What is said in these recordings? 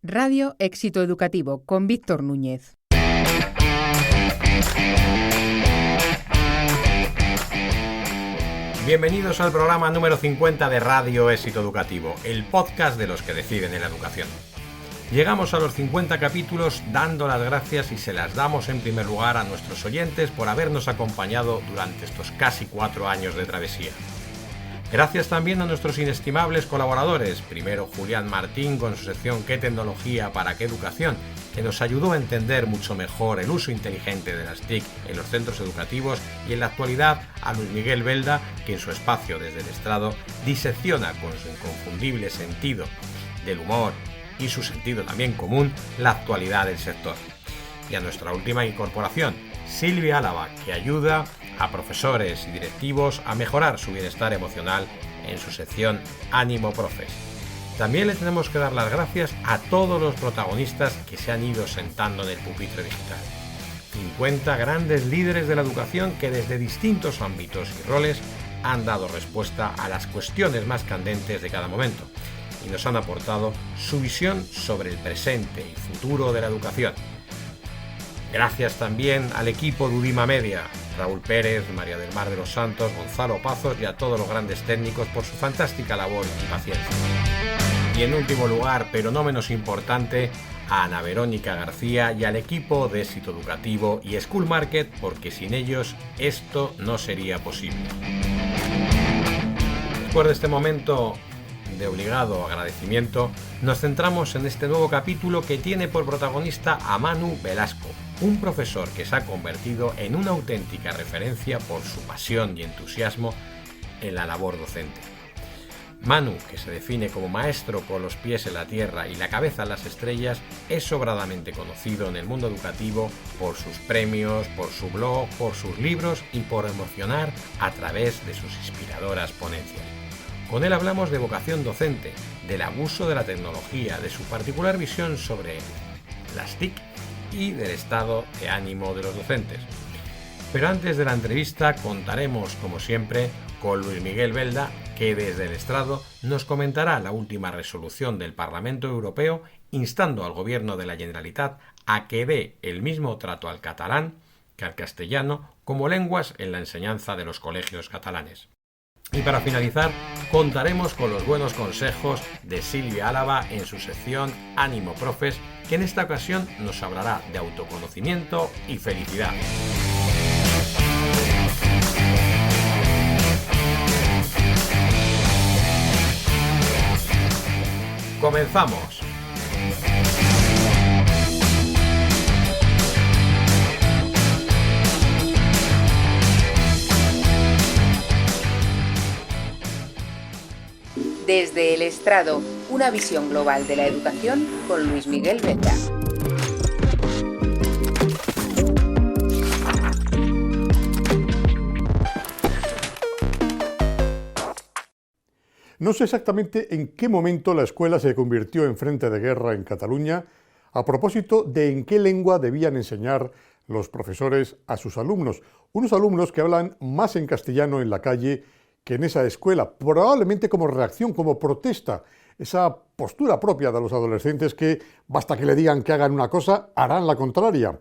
Radio Éxito Educativo con Víctor Núñez. Bienvenidos al programa número 50 de Radio Éxito Educativo, el podcast de los que deciden en la educación. Llegamos a los 50 capítulos dando las gracias y se las damos en primer lugar a nuestros oyentes por habernos acompañado durante estos casi 4 años de travesía. Gracias también a nuestros inestimables colaboradores, primero Julián Martín con su sección ¿Qué tecnología para qué educación?, que nos ayudó a entender mucho mejor el uso inteligente de las TIC en los centros educativos, y en la actualidad a Luis Miguel Belda, que en su espacio Desde el Estrado disecciona con su inconfundible sentido del humor y su sentido también común la actualidad del sector. Y a nuestra última incorporación, Silvia Álava, que ayuda a profesores y directivos a mejorar su bienestar emocional en su sección Ánimo Profes. También le tenemos que dar las gracias a todos los protagonistas que se han ido sentando en el pupitre digital. 50 grandes líderes de la educación que desde distintos ámbitos y roles han dado respuesta a las cuestiones más candentes de cada momento y nos han aportado su visión sobre el presente y futuro de la educación. Gracias también al equipo de Udima Media, Raúl Pérez, María del Mar de los Santos, Gonzalo Pazos y a todos los grandes técnicos por su fantástica labor y paciencia. Y en último lugar, pero no menos importante, a Ana Verónica García y al equipo de Éxito Educativo y School Market, porque sin ellos esto no sería posible. Después de este momento de obligado agradecimiento, nos centramos en este nuevo capítulo que tiene por protagonista a Manu Velasco, un profesor que se ha convertido en una auténtica referencia por su pasión y entusiasmo en la labor docente. Manu, que se define como maestro con los pies en la tierra y la cabeza en las estrellas, es sobradamente conocido en el mundo educativo por sus premios, por su blog, por sus libros y por emocionar a través de sus inspiradoras ponencias. Con él hablamos de vocación docente, del abuso de la tecnología, de su particular visión sobre las TIC y del estado de ánimo de los docentes. Pero antes de la entrevista contaremos, como siempre, con Luis Miguel Belda, que desde el estrado nos comentará la última resolución del Parlamento Europeo instando al Gobierno de la Generalitat a que dé el mismo trato al catalán que al castellano como lenguas en la enseñanza de los colegios catalanes. Y para finalizar, contaremos con los buenos consejos de Silvia Álava en su sección Ánimo Profes, que en esta ocasión nos hablará de autoconocimiento y felicidad. ¡Comenzamos! Desde el Estrado, una visión global de la educación con Luis Miguel Belda. No sé exactamente en qué momento la escuela se convirtió en frente de guerra en Cataluña a propósito de en qué lengua debían enseñar los profesores a sus alumnos. Unos alumnos que hablan más en castellano en la calle que en esa escuela, probablemente como reacción, como protesta, esa postura propia de los adolescentes que basta que le digan que hagan una cosa, harán la contraria.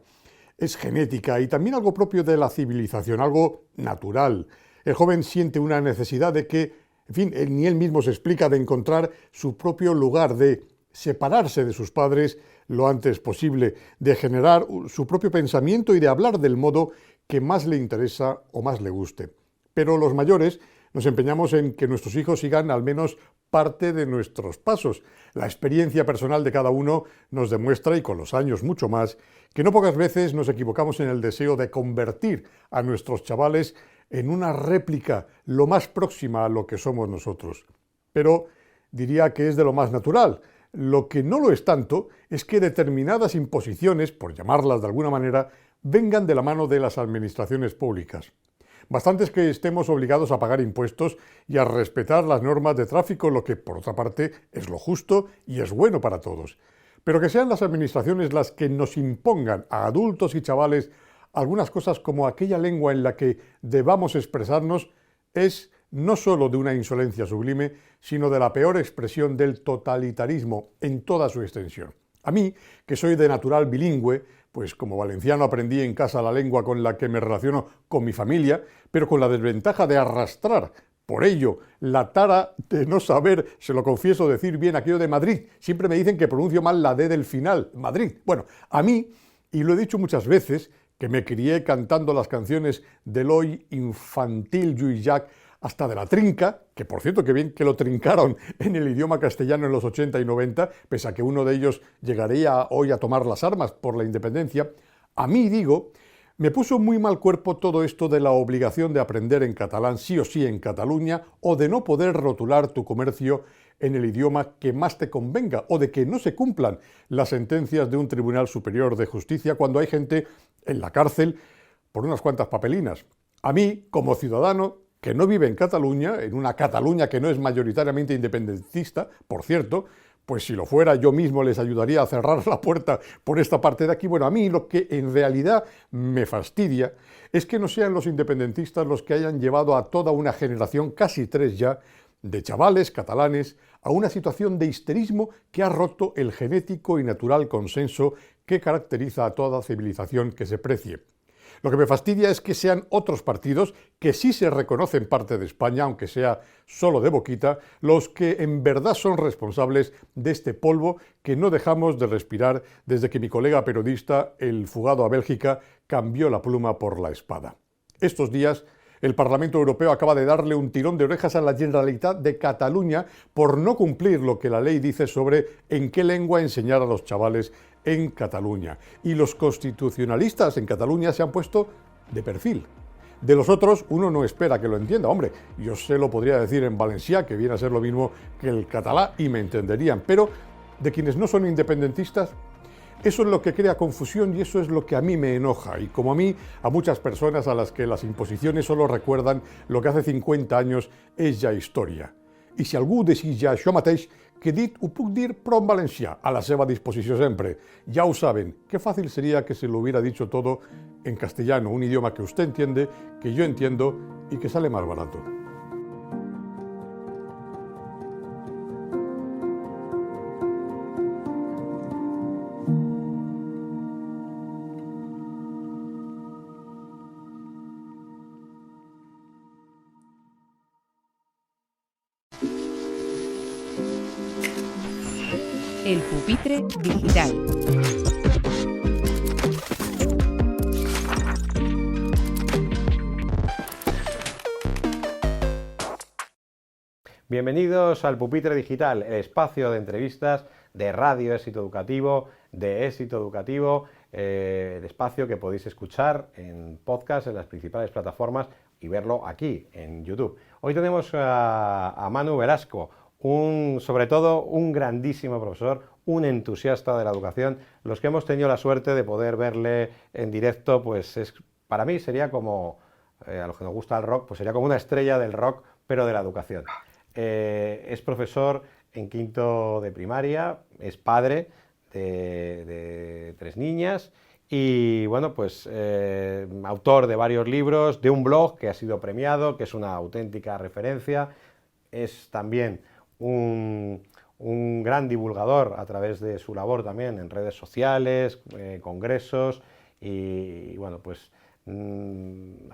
Es genética y también algo propio de la civilización, algo natural. El joven siente una necesidad de que, en fin, ni él mismo se explica, de encontrar su propio lugar, de separarse de sus padres lo antes posible, de generar su propio pensamiento y de hablar del modo que más le interesa o más le guste. Pero los mayores nos empeñamos en que nuestros hijos sigan al menos parte de nuestros pasos. La experiencia personal de cada uno nos demuestra, y con los años mucho más, que no pocas veces nos equivocamos en el deseo de convertir a nuestros chavales en una réplica lo más próxima a lo que somos nosotros. Pero diría que es de lo más natural. Lo que no lo es tanto es que determinadas imposiciones, por llamarlas de alguna manera, vengan de la mano de las administraciones públicas. Bastante es que estemos obligados a pagar impuestos y a respetar las normas de tráfico, lo que, por otra parte, es lo justo y es bueno para todos. Pero que sean las administraciones las que nos impongan a adultos y chavales algunas cosas como aquella lengua en la que debamos expresarnos es no solo de una insolencia sublime, sino de la peor expresión del totalitarismo en toda su extensión. A mí, que soy de natural bilingüe, pues como valenciano aprendí en casa la lengua con la que me relaciono con mi familia, pero con la desventaja de arrastrar por ello la tara de no saber, se lo confieso, decir bien aquello de Madrid. Siempre me dicen que pronuncio mal la D del final, Madrid. Bueno, a mí, y lo he dicho muchas veces, que me crié cantando las canciones del hoy infantil Lluís Llach, hasta de la trinca, que por cierto que bien que lo trincaron en el idioma castellano en los 80 y 90, pese a que uno de ellos llegaría hoy a tomar las armas por la independencia, a mí, digo, me puso muy mal cuerpo todo esto de la obligación de aprender en catalán sí o sí en Cataluña, o de no poder rotular tu comercio en el idioma que más te convenga, o de que no se cumplan las sentencias de un Tribunal Superior de Justicia cuando hay gente en la cárcel por unas cuantas papelinas. A mí, como ciudadano que no vive en Cataluña, en una Cataluña que no es mayoritariamente independentista, por cierto, pues si lo fuera yo mismo les ayudaría a cerrar la puerta por esta parte de aquí. Bueno, a mí lo que en realidad me fastidia es que no sean los independentistas los que hayan llevado a toda una generación, casi tres ya, de chavales catalanes a una situación de histerismo que ha roto el genético y natural consenso que caracteriza a toda civilización que se precie. Lo que me fastidia es que sean otros partidos, que sí se reconocen parte de España, aunque sea solo de boquita, los que en verdad son responsables de este polvo que no dejamos de respirar desde que mi colega periodista, el fugado a Bélgica, cambió la pluma por la espada. Estos días, el Parlamento Europeo acaba de darle un tirón de orejas a la Generalitat de Cataluña por no cumplir lo que la ley dice sobre en qué lengua enseñar a los chavales en Cataluña. Y los constitucionalistas en Cataluña se han puesto de perfil. De los otros uno no espera que lo entienda. Hombre, yo se lo podría decir en valencià, que viene a ser lo mismo que el catalá, y me entenderían. Pero de quienes no son independentistas, eso es lo que crea confusión y eso es lo que a mí me enoja. Y como a mí, a muchas personas a las que las imposiciones solo recuerdan lo que hace 50 años és ja història. I si algú desitja això mateix, que dit ho puc dir però en valencià, a la seva disposició sempre. Ya lo saben, qué fácil sería que se lo hubiera dicho todo en castellano, un idioma que usted entiende, que yo entiendo y que sale más barato. El pupitre digital. Bienvenidos al Pupitre Digital, el espacio de entrevistas de Radio Éxito Educativo, el espacio que podéis escuchar en podcast en las principales plataformas y verlo aquí en YouTube. Hoy tenemos a Manu Velasco, sobre todo un grandísimo profesor, un entusiasta de la educación. Los que hemos tenido la suerte de poder verle en directo, pues para mí sería como, a los que nos gusta el rock, pues sería como una estrella del rock, pero de la educación. Es profesor en quinto de primaria, es padre de 3 niñas y bueno, pues autor de varios libros, de un blog que ha sido premiado, que es una auténtica referencia. Es también un gran divulgador a través de su labor también en redes sociales, congresos y bueno, pues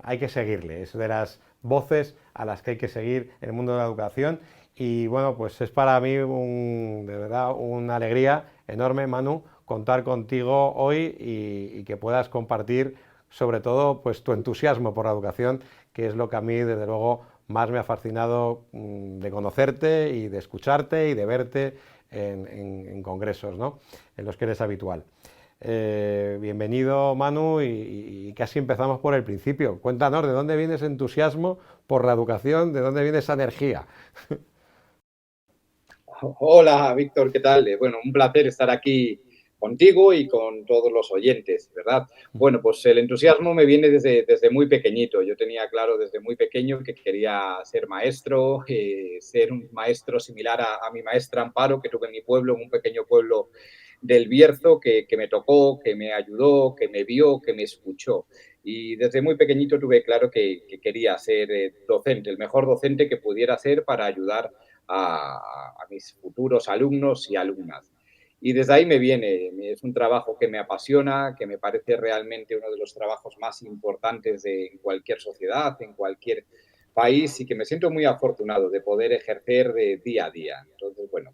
hay que seguirle, es de las voces a las que hay que seguir en el mundo de la educación y bueno, pues es para mí de verdad una alegría enorme, Manu, contar contigo hoy y que puedas compartir sobre todo pues tu entusiasmo por la educación, que es lo que a mí desde luego más me ha fascinado de conocerte y de escucharte y de verte en congresos, ¿no?, en los que eres habitual. Bienvenido, Manu, y casi empezamos por el principio. Cuéntanos, ¿de dónde viene ese entusiasmo por la educación? ¿De dónde viene esa energía? Hola, Víctor, ¿qué tal? Bueno, un placer estar aquí contigo y con todos los oyentes, ¿verdad? Bueno, pues el entusiasmo me viene desde muy pequeñito. Yo tenía claro desde muy pequeño que quería ser maestro, ser un maestro similar a mi maestra Amparo, que tuve en mi pueblo, en un pequeño pueblo del Bierzo, que me tocó, que me ayudó, que me vio, que me escuchó. Y desde muy pequeñito tuve claro que quería ser docente, el mejor docente que pudiera ser para ayudar a mis futuros alumnos y alumnas. Y desde ahí me viene, es un trabajo que me apasiona, que me parece realmente uno de los trabajos más importantes en cualquier sociedad, en cualquier país, y que me siento muy afortunado de poder ejercer de día a día. Entonces, bueno,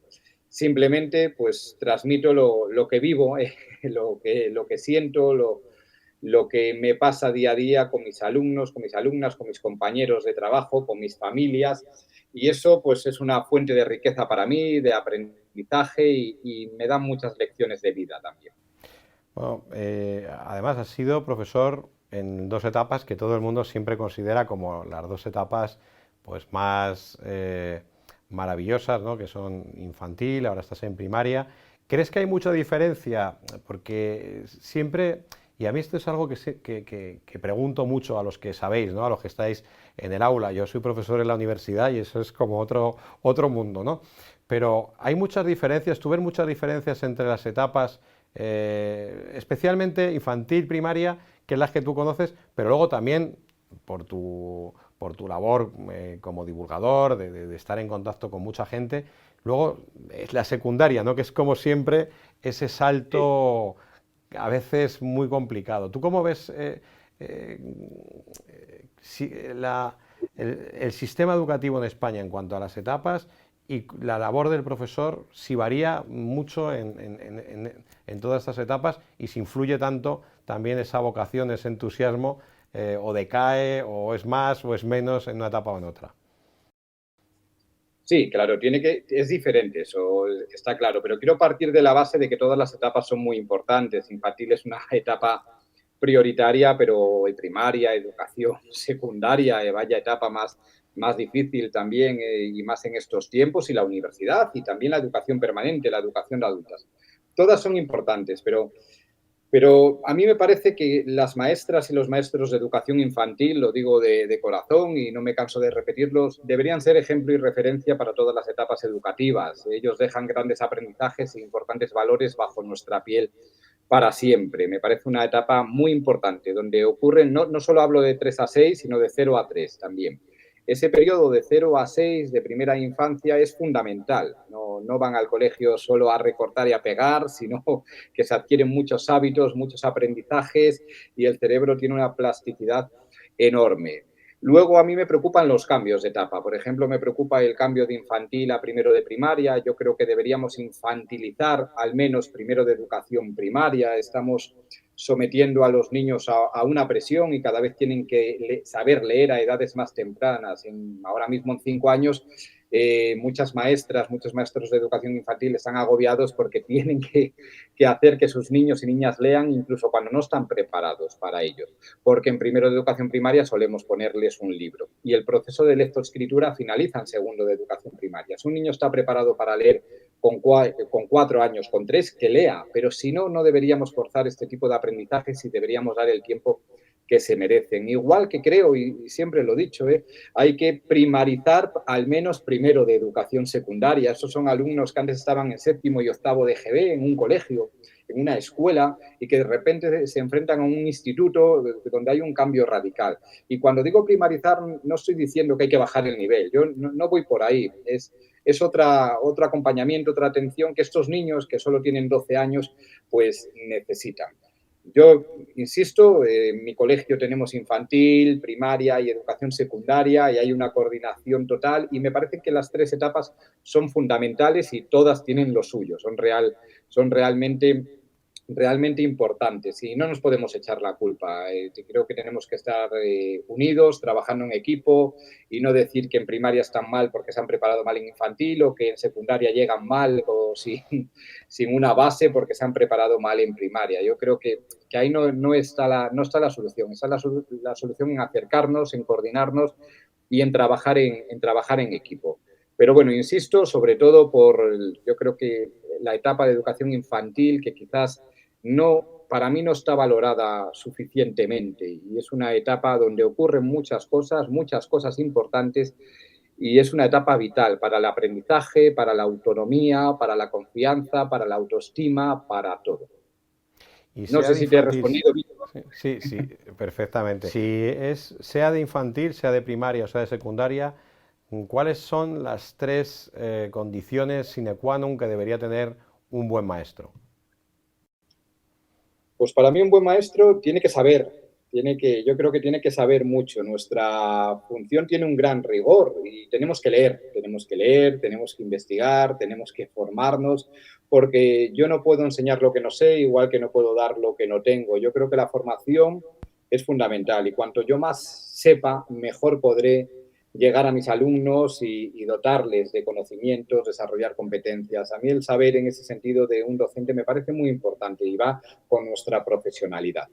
simplemente pues transmito lo que vivo, lo que siento, lo que me pasa día a día con mis alumnos, con mis alumnas, con mis compañeros de trabajo, con mis familias, y eso pues es una fuente de riqueza para mí, de aprendizaje y me da muchas lecciones de vida también. Bueno, además has sido profesor en dos etapas que todo el mundo siempre considera como las dos etapas pues más maravillosas, ¿no? Que son infantil, ahora estás en primaria. ¿Crees que hay mucha diferencia? Porque siempre, y a mí esto es algo que pregunto mucho a los que sabéis, ¿no? A los que estáis en el aula. Yo soy profesor en la universidad y eso es como otro mundo, ¿no? Pero hay muchas diferencias, ¿tú ves muchas diferencias entre las etapas, especialmente infantil, primaria, que es las que tú conoces, pero luego también por tu labor como divulgador, de estar en contacto con mucha gente? Luego es la secundaria, ¿no? Que es como siempre ese salto a veces muy complicado. ¿Tú cómo ves si el sistema educativo en España en cuanto a las etapas y la labor del profesor, si varía mucho en todas estas etapas y si influye tanto también esa vocación, ese entusiasmo, o decae, o es más o es menos en una etapa o en otra? Sí, claro, es diferente, eso está claro, pero quiero partir de la base de que todas las etapas son muy importantes. Infantil es una etapa prioritaria, pero primaria, educación secundaria, vaya etapa más difícil también, y más en estos tiempos, y la universidad, y también la educación permanente, la educación de adultas. Todas son importantes, pero a mí me parece que las maestras y los maestros de educación infantil, lo digo de corazón y no me canso de repetirlos, deberían ser ejemplo y referencia para todas las etapas educativas. Ellos dejan grandes aprendizajes e importantes valores bajo nuestra piel para siempre. Me parece una etapa muy importante, donde ocurren, no solo hablo de 3 a 6, sino de 0 a 3 también. Ese periodo de 0 a 6 de primera infancia es fundamental. No van al colegio solo a recortar y a pegar, sino que se adquieren muchos hábitos, muchos aprendizajes, y el cerebro tiene una plasticidad enorme. Luego a mí me preocupan los cambios de etapa. Por ejemplo, me preocupa el cambio de infantil a primero de primaria. Yo creo que deberíamos infantilizar al menos primero de educación primaria. Estamos sometiendo a los niños a una presión y cada vez tienen que saber leer a edades más tempranas. Ahora mismo en 5 años muchas maestras, muchos maestros de educación infantil están agobiados porque tienen que hacer que sus niños y niñas lean incluso cuando no están preparados para ello, porque en primero de educación primaria solemos ponerles un libro y el proceso de lectoescritura finaliza en segundo de educación primaria. Si un niño está preparado para leer con 4 años, con 3, que lea, pero si no, no deberíamos forzar este tipo de aprendizajes y deberíamos dar el tiempo que se merecen. Igual que creo, y siempre lo he dicho, hay que primarizar al menos primero de educación secundaria. Esos son alumnos que antes estaban en 7º y 8º de GB en un colegio, en una escuela, y que de repente se enfrentan a un instituto donde hay un cambio radical. Y cuando digo primarizar, no estoy diciendo que hay que bajar el nivel. Yo no voy por ahí. Es otro acompañamiento, otra atención que estos niños que solo tienen 12 años pues necesitan. Yo insisto, en mi colegio tenemos infantil, primaria y educación secundaria y hay una coordinación total y me parece que las 3 etapas son fundamentales y todas tienen lo suyo, son realmente importantes y no nos podemos echar la culpa. Creo que tenemos que estar unidos, trabajando en equipo y no decir que en primaria están mal porque se han preparado mal en infantil o que en secundaria llegan mal o sin una base porque se han preparado mal en primaria. Yo creo que ahí no está la solución. Está la solución en acercarnos, en coordinarnos y en trabajar en equipo. Pero bueno, insisto, sobre todo yo creo que la etapa de educación infantil que quizás para mí no está valorada suficientemente y es una etapa donde ocurren muchas cosas importantes y es una etapa vital para el aprendizaje, para la autonomía, para la confianza, para la autoestima, para todo. Y no sé si te he respondido bien. Sí, perfectamente. Sea de infantil, sea de primaria o sea de secundaria, ¿cuáles son las 3 condiciones sine qua non que debería tener un buen maestro? Pues para mí un buen maestro tiene que saber, yo creo que tiene que saber mucho. Nuestra función tiene un gran rigor y tenemos que leer, tenemos que investigar, tenemos que formarnos, porque yo no puedo enseñar lo que no sé, igual que no puedo dar lo que no tengo. Yo creo que la formación es fundamental y cuanto yo más sepa, mejor podré llegar a mis alumnos y dotarles de conocimientos, desarrollar competencias. A mí el saber en ese sentido de un docente me parece muy importante y va con nuestra profesionalidad.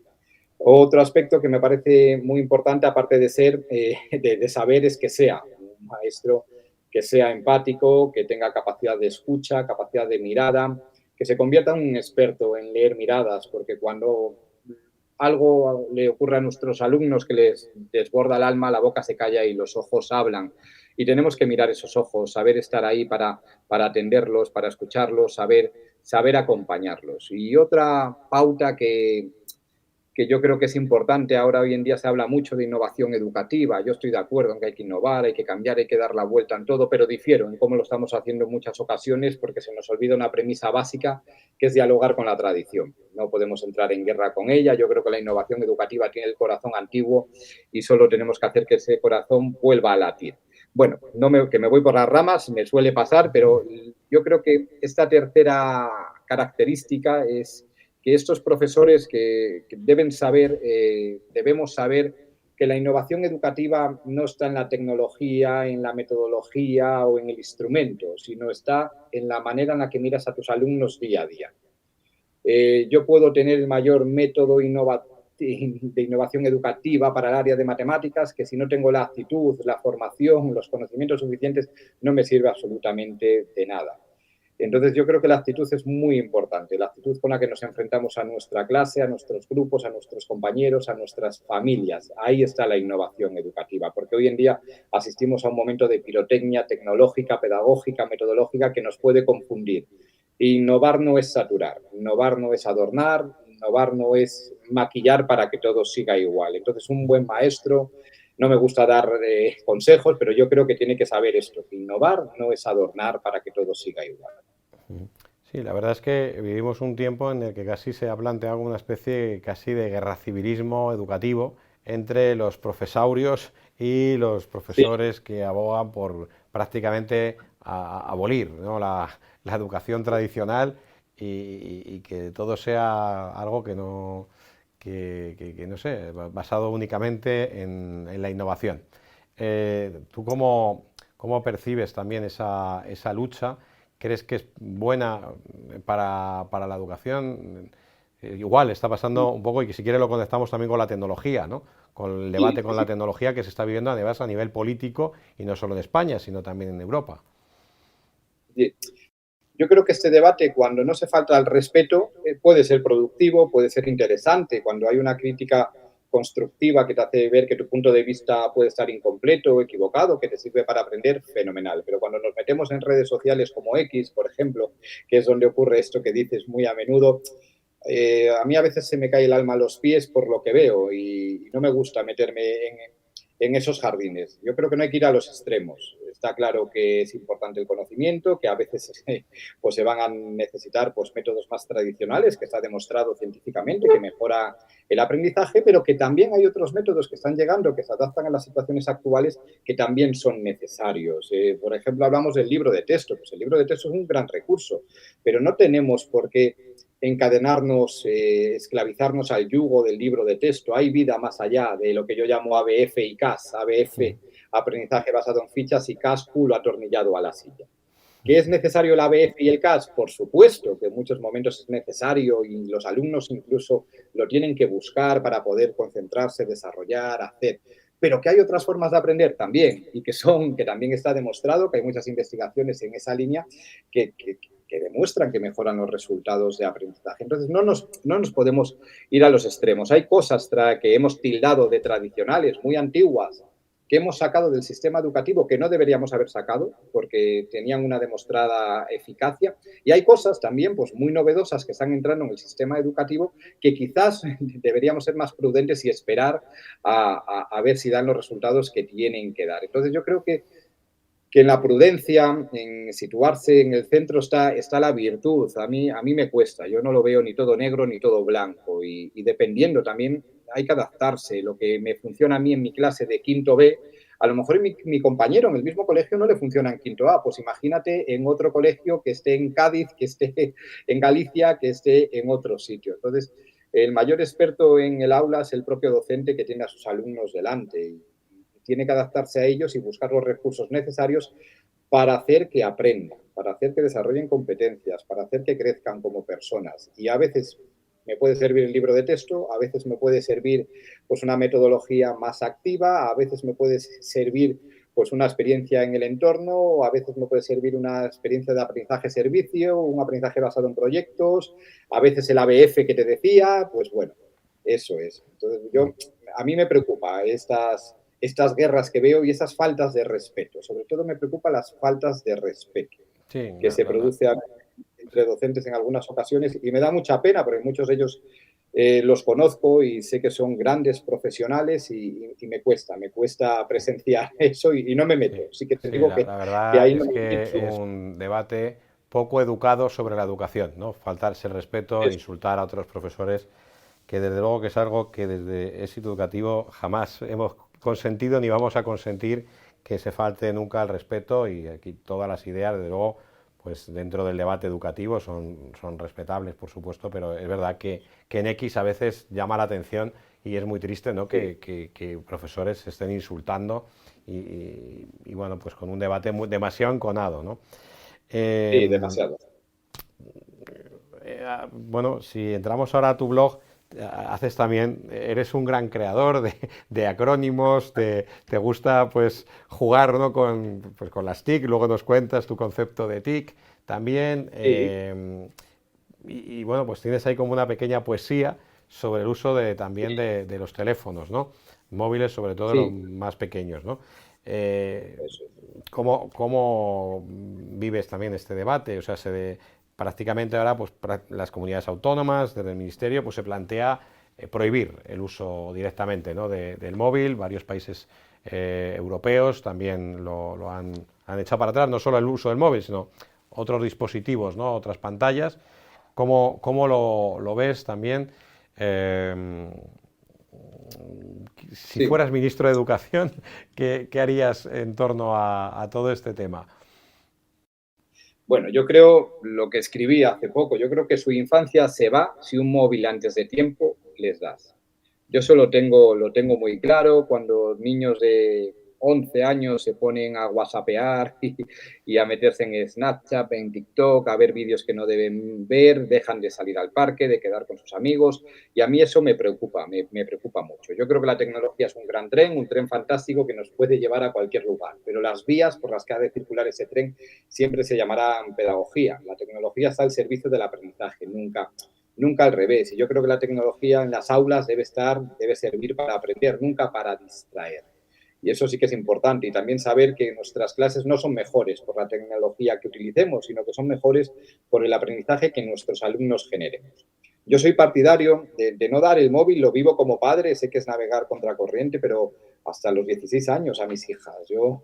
Otro aspecto que me parece muy importante, aparte de ser, de saber, es que sea un maestro que sea empático, que tenga capacidad de escucha, capacidad de mirada, que se convierta en un experto en leer miradas, porque cuando algo le ocurre a nuestros alumnos que les desborda el alma, la boca se calla y los ojos hablan. Y tenemos que mirar esos ojos, saber estar ahí para atenderlos, para escucharlos, saber acompañarlos. Y otra pauta que yo creo que es importante, ahora hoy en día se habla mucho de innovación educativa, yo estoy de acuerdo en que hay que innovar, hay que cambiar, hay que dar la vuelta en todo, pero difiero en cómo lo estamos haciendo en muchas ocasiones porque se nos olvida una premisa básica que es dialogar con la tradición. No podemos entrar en guerra con ella, yo creo que la innovación educativa tiene el corazón antiguo y solo tenemos que hacer que ese corazón vuelva a latir. Bueno, que me voy por las ramas, me suele pasar, pero yo creo que esta tercera característica es que estos profesores que debemos saber que la innovación educativa no está en la tecnología, en la metodología o en el instrumento, sino está en la manera en la que miras a tus alumnos día a día. Yo puedo tener el mayor método de innovación educativa para el área de matemáticas, que si no tengo la actitud, la formación, los conocimientos suficientes, no me sirve absolutamente de nada. Entonces yo creo que la actitud es muy importante, la actitud con la que nos enfrentamos a nuestra clase, a nuestros grupos, a nuestros compañeros, a nuestras familias. Ahí está la innovación educativa, porque hoy en día asistimos a un momento de pirotecnia tecnológica, pedagógica, metodológica que nos puede confundir. Innovar no es saturar, innovar no es adornar, innovar no es maquillar para que todo siga igual. Entonces un buen maestro, no me gusta dar consejos, pero yo creo que tiene que saber esto, que innovar no es adornar para que todo siga igual. Sí, la verdad es que vivimos un tiempo en el que casi se ha planteado una especie casi de guerra civilismo educativo entre los profesaurios y los profesores que abogan por prácticamente abolir, ¿no?, la educación tradicional y que todo sea algo que no sé, basado únicamente en la innovación. ¿Tú cómo percibes también esa lucha? ¿Crees que es buena para la educación? Igual está pasando un poco, y que si quieres lo conectamos también con la tecnología, ¿no?, con el debate con la tecnología que se está viviendo además a nivel político, y no solo en España, sino también en Europa. Yo creo que este debate, cuando no se falta el respeto, puede ser productivo, puede ser interesante. Cuando hay una crítica constructiva que te hace ver que tu punto de vista puede estar incompleto o equivocado, que te sirve para aprender, fenomenal. Pero cuando nos metemos en redes sociales como X, por ejemplo, que es donde ocurre esto que dices muy a menudo, a mí a veces se me cae el alma a los pies por lo que veo y no me gusta meterme en esos jardines. Yo creo que no hay que ir a los extremos. Está claro que es importante el conocimiento, que a veces pues se van a necesitar pues métodos más tradicionales, que está demostrado científicamente que mejora el aprendizaje, pero que también hay otros métodos que están llegando, que se adaptan a las situaciones actuales, que también son necesarios. Por ejemplo, hablamos del libro de texto. Pues el libro de texto es un gran recurso, pero no tenemos por qué encadenarnos, esclavizarnos al yugo del libro de texto. Hay vida más allá de lo que yo llamo ABF y CAS. ABF, aprendizaje basado en fichas, y CAS, culo atornillado a la silla. ¿Que es necesario el ABF y el CAS? Por supuesto que en muchos momentos es necesario y los alumnos incluso lo tienen que buscar para poder concentrarse, desarrollar, hacer. Pero que hay otras formas de aprender también y que también está demostrado, que hay muchas investigaciones en esa línea que demuestran que mejoran los resultados de aprendizaje. Entonces, no nos podemos ir a los extremos. Hay cosas que hemos tildado de tradicionales, muy antiguas, que hemos sacado del sistema educativo que no deberíamos haber sacado porque tenían una demostrada eficacia, y hay cosas también pues muy novedosas que están entrando en el sistema educativo que quizás deberíamos ser más prudentes y esperar a ver si dan los resultados que tienen que dar. Entonces yo creo que que en la prudencia, en situarse en el centro está la virtud. A mí me cuesta, yo no lo veo ni todo negro ni todo blanco y dependiendo también hay que adaptarse. Lo que me funciona a mí en mi clase de quinto B, a lo mejor mi compañero en el mismo colegio no le funciona en quinto A, pues imagínate en otro colegio que esté en Cádiz, que esté en Galicia, que esté en otro sitio. Entonces, el mayor experto en el aula es el propio docente que tiene a sus alumnos delante y tiene que adaptarse a ellos y buscar los recursos necesarios para hacer que aprendan, para hacer que desarrollen competencias, para hacer que crezcan como personas. Y a veces me puede servir el libro de texto, a veces me puede servir pues una metodología más activa, a veces me puede servir pues una experiencia en el entorno, a veces me puede servir una experiencia de aprendizaje-servicio, un aprendizaje basado en proyectos, a veces el ABF que te decía, pues bueno, eso es. Entonces a mí me preocupa estas guerras que veo y esas faltas de respeto. Sobre todo me preocupan las faltas de respeto que se produce entre docentes en algunas ocasiones y me da mucha pena porque muchos de ellos los conozco y sé que son grandes profesionales y me cuesta presenciar eso y no me meto. Sí que te digo la que verdad ahí es no me que meto. es un debate poco educado sobre la educación, ¿no? Faltarse el respeto, insultar a otros profesores, que desde luego que es algo que desde Éxito Educativo jamás hemos consentido ni vamos a consentir que se falte nunca el respeto, y aquí todas las ideas, desde luego, pues dentro del debate educativo son respetables, por supuesto, pero es verdad que en X a veces llama la atención y es muy triste, ¿no? Que profesores se estén insultando y bueno, pues con un debate demasiado enconado, ¿no? Sí, demasiado. Bueno, si entramos ahora a tu blog, haces también, eres un gran creador de acrónimos, te gusta pues jugar, ¿no? con las TIC, luego nos cuentas tu concepto de TIC también, y bueno, pues tienes ahí como una pequeña poesía sobre el uso también de los teléfonos, ¿no? Móviles, sobre todo los más pequeños, ¿no? ¿Cómo vives también este debate? O sea, prácticamente ahora pues las comunidades autónomas, desde el Ministerio, pues se plantea prohibir el uso directamente, ¿no? del móvil. Varios países europeos también lo han echado para atrás, no solo el uso del móvil, sino otros dispositivos, ¿no? Otras pantallas. ¿Cómo lo ves también? Si fueras ministro de Educación, ¿qué harías en torno a todo este tema? Bueno, yo creo lo que escribí hace poco, yo creo que su infancia se va si un móvil antes de tiempo les das. Yo eso lo tengo muy claro cuando niños de 11 años se ponen a whatsappear y a meterse en Snapchat, en TikTok, a ver vídeos que no deben ver, dejan de salir al parque, de quedar con sus amigos, y a mí eso me preocupa mucho. Yo creo que la tecnología es un tren fantástico que nos puede llevar a cualquier lugar, pero las vías por las que ha de circular ese tren siempre se llamarán pedagogía. La tecnología está al servicio del aprendizaje, nunca al revés. Y yo creo que la tecnología en las aulas debe servir para aprender, nunca para distraer. Y eso sí que es importante. Y también saber que nuestras clases no son mejores por la tecnología que utilicemos, sino que son mejores por el aprendizaje que nuestros alumnos generemos. Yo soy partidario de no dar el móvil, lo vivo como padre, sé que es navegar contra corriente, pero hasta los 16 años a mis hijas. Yo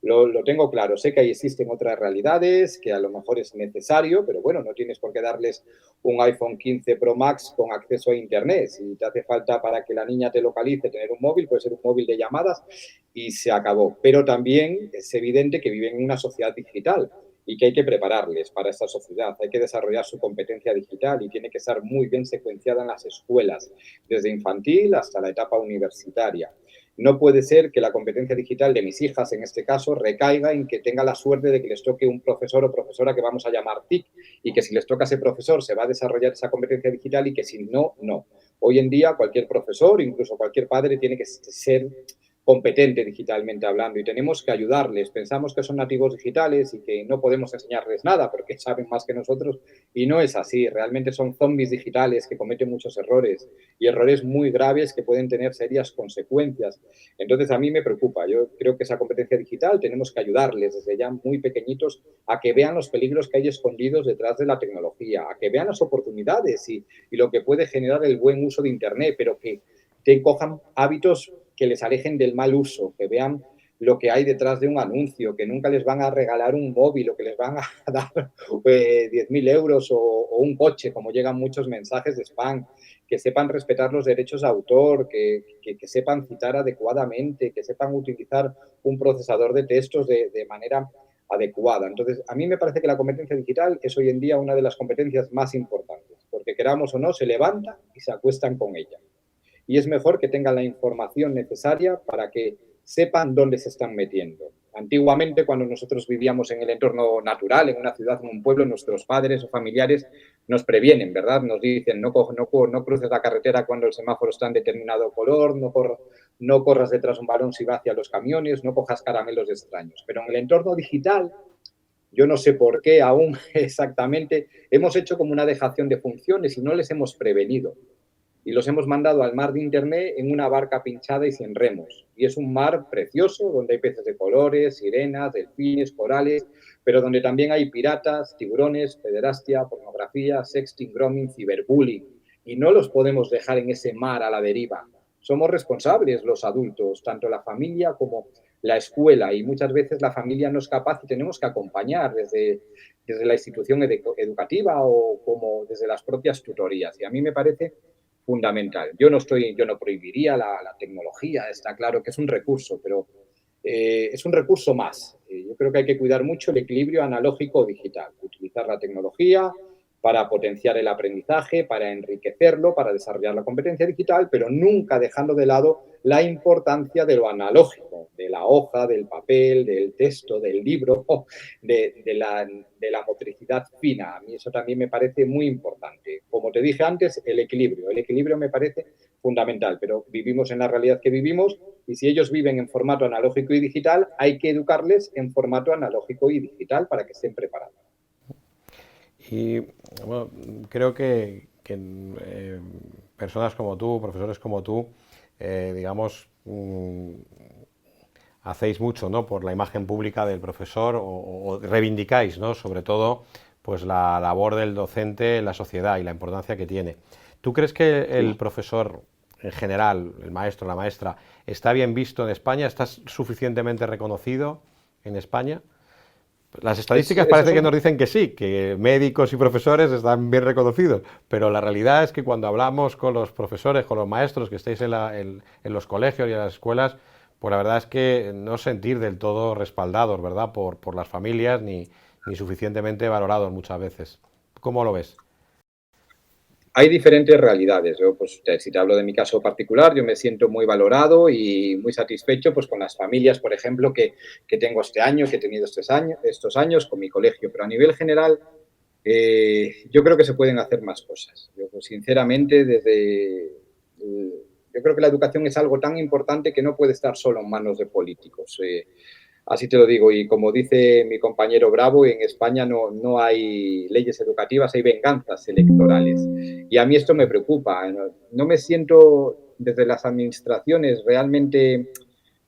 lo tengo claro, sé que ahí existen otras realidades, que a lo mejor es necesario, pero bueno, no tienes por qué darles un iPhone 15 Pro Max con acceso a Internet. Si te hace falta para que la niña te localice tener un móvil, puede ser un móvil de llamadas y se acabó. Pero también es evidente que viven en una sociedad digital y que hay que prepararles para esta sociedad, hay que desarrollar su competencia digital y tiene que estar muy bien secuenciada en las escuelas, desde infantil hasta la etapa universitaria. No puede ser que la competencia digital de mis hijas, en este caso, recaiga en que tenga la suerte de que les toque un profesor o profesora que vamos a llamar TIC y que si les toca a ese profesor se va a desarrollar esa competencia digital y que si no, no. Hoy en día cualquier profesor, incluso cualquier padre, tiene que ser competente digitalmente hablando y tenemos que ayudarles. Pensamos que son nativos digitales y que no podemos enseñarles nada porque saben más que nosotros y no es así. Realmente son zombies digitales que cometen muchos errores y errores muy graves que pueden tener serias consecuencias. Entonces a mí me preocupa. Yo creo que esa competencia digital tenemos que ayudarles desde ya muy pequeñitos a que vean los peligros que hay escondidos detrás de la tecnología, a que vean las oportunidades y lo que puede generar el buen uso de Internet, pero que cojan hábitos que les alejen del mal uso, que vean lo que hay detrás de un anuncio, que nunca les van a regalar un móvil o que les van a dar 10.000 euros o un coche, como llegan muchos mensajes de spam, que sepan respetar los derechos de autor, que sepan citar adecuadamente, que sepan utilizar un procesador de textos de manera adecuada. Entonces, a mí me parece que la competencia digital es hoy en día una de las competencias más importantes, porque queramos o no, se levantan y se acuestan con ella. Y es mejor que tengan la información necesaria para que sepan dónde se están metiendo. Antiguamente, cuando nosotros vivíamos en el entorno natural, en una ciudad, en un pueblo, nuestros padres o familiares nos previenen, ¿verdad? Nos dicen, no cruces la carretera cuando el semáforo está en determinado color, no corras detrás de un varón si va hacia los camiones, no cojas caramelos de extraños. Pero en el entorno digital, yo no sé por qué aún exactamente, hemos hecho como una dejación de funciones y no les hemos prevenido. Y los hemos mandado al mar de Internet en una barca pinchada y sin remos. Y es un mar precioso, donde hay peces de colores, sirenas, delfines, corales, pero donde también hay piratas, tiburones, pederastia, pornografía, sexting, grooming, ciberbullying. Y no los podemos dejar en ese mar a la deriva. Somos responsables los adultos, tanto la familia como la escuela, y muchas veces la familia no es capaz y tenemos que acompañar desde la institución educativa o como desde las propias tutorías. Y a mí me parece fundamental. Yo no prohibiría la tecnología, está claro que es un recurso, pero es un recurso más. Yo creo que hay que cuidar mucho el equilibrio analógico-digital, utilizar la tecnología para potenciar el aprendizaje, para enriquecerlo, para desarrollar la competencia digital, pero nunca dejando de lado la importancia de lo analógico, de la hoja, del papel, del texto, del libro, de la motricidad fina. A mí eso también me parece muy importante. Como te dije antes, el equilibrio me parece fundamental, pero vivimos en la realidad que vivimos y si ellos viven en formato analógico y digital, hay que educarles en formato analógico y digital para que estén preparados. Y bueno, creo que personas como tú, profesores como tú, digamos, hacéis mucho, ¿no?, por la imagen pública del profesor o reivindicáis, ¿no?, sobre todo, pues la labor del docente en la sociedad y la importancia que tiene. ¿Tú crees que el profesor en general, el maestro, la maestra, está bien visto en España? ¿Está suficientemente reconocido en España? Las estadísticas parece que nos dicen que sí, que médicos y profesores están bien reconocidos, pero la realidad es que cuando hablamos con los profesores, con los maestros que estáis en los colegios y en las escuelas, pues la verdad es que no sentir del todo respaldados, ¿verdad?, por las familias ni suficientemente valorados muchas veces. ¿Cómo lo ves? Hay diferentes realidades. Yo, pues, si te hablo de mi caso particular, yo me siento muy valorado y muy satisfecho pues, con las familias, por ejemplo, que tengo este año, que he tenido estos años con mi colegio. Pero a nivel general, yo creo que se pueden hacer más cosas. Yo, pues, sinceramente, yo creo que la educación es algo tan importante que no puede estar solo en manos de políticos. Así te lo digo, y como dice mi compañero Bravo, en España no hay leyes educativas, hay venganzas electorales. Y a mí esto me preocupa. No me siento desde las administraciones realmente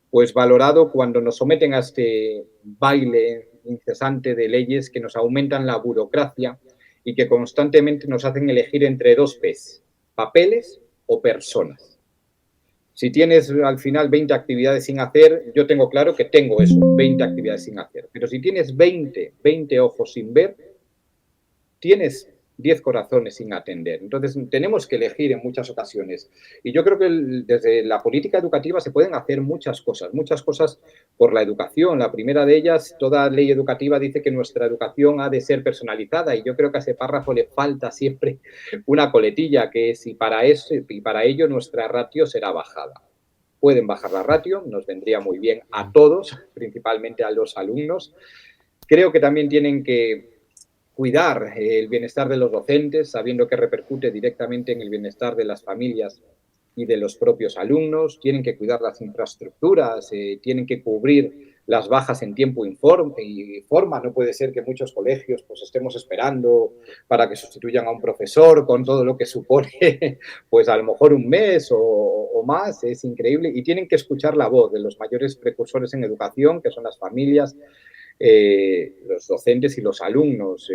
pues valorado cuando nos someten a este baile incesante de leyes que nos aumentan la burocracia y que constantemente nos hacen elegir entre dos P's, papeles o personas. Si tienes al final 20 actividades sin hacer, yo tengo claro que tengo eso, 20 actividades sin hacer. Pero si tienes 20 ojos sin ver, tienes 10 corazones sin atender. Entonces, tenemos que elegir en muchas ocasiones. Y yo creo que desde la política educativa se pueden hacer muchas cosas por la educación. La primera de ellas, toda ley educativa dice que nuestra educación ha de ser personalizada y yo creo que a ese párrafo le falta siempre una coletilla, que es y para ello nuestra ratio será bajada. Pueden bajar la ratio, nos vendría muy bien a todos, principalmente a los alumnos. Creo que también tienen que cuidar el bienestar de los docentes, sabiendo que repercute directamente en el bienestar de las familias y de los propios alumnos. Tienen que cuidar las infraestructuras, tienen que cubrir las bajas en tiempo y forma. No puede ser que muchos colegios pues estemos esperando para que sustituyan a un profesor con todo lo que supone, pues a lo mejor un mes o más. Es increíble. Y tienen que escuchar la voz de los mayores precursores en educación, que son las familias, los docentes y los alumnos.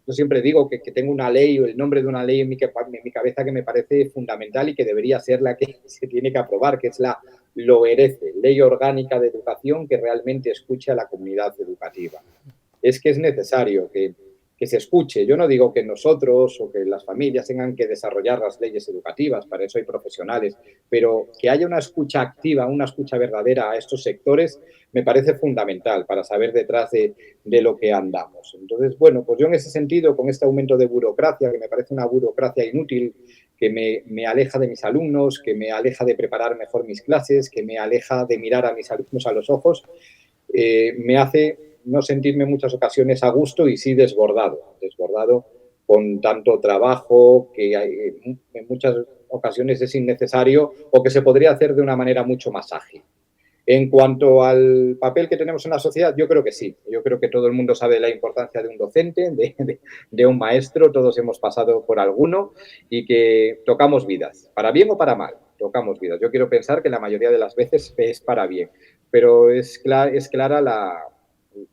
Yo siempre digo que tengo una ley o el nombre de una ley en mi cabeza que me parece fundamental y que debería ser la que se tiene que aprobar, que es la lo merece. Ley Orgánica de Educación que realmente escuche a la comunidad educativa. Es que es necesario que se escuche. Yo no digo que nosotros o que las familias tengan que desarrollar las leyes educativas, para eso hay profesionales, pero que haya una escucha activa, una escucha verdadera a estos sectores, me parece fundamental para saber detrás de lo que andamos. Entonces, bueno, pues yo en ese sentido, con este aumento de burocracia, que me parece una burocracia inútil, que me aleja de mis alumnos, que me aleja de preparar mejor mis clases, que me aleja de mirar a mis alumnos a los ojos, me hace no sentirme en muchas ocasiones a gusto y sí desbordado con tanto trabajo que en muchas ocasiones es innecesario o que se podría hacer de una manera mucho más ágil. En cuanto al papel que tenemos en la sociedad, yo creo que sí. Yo creo que todo el mundo sabe la importancia de un docente, de un maestro, todos hemos pasado por alguno y que tocamos vidas, para bien o para mal, tocamos vidas. Yo quiero pensar que la mayoría de las veces es para bien, pero es clara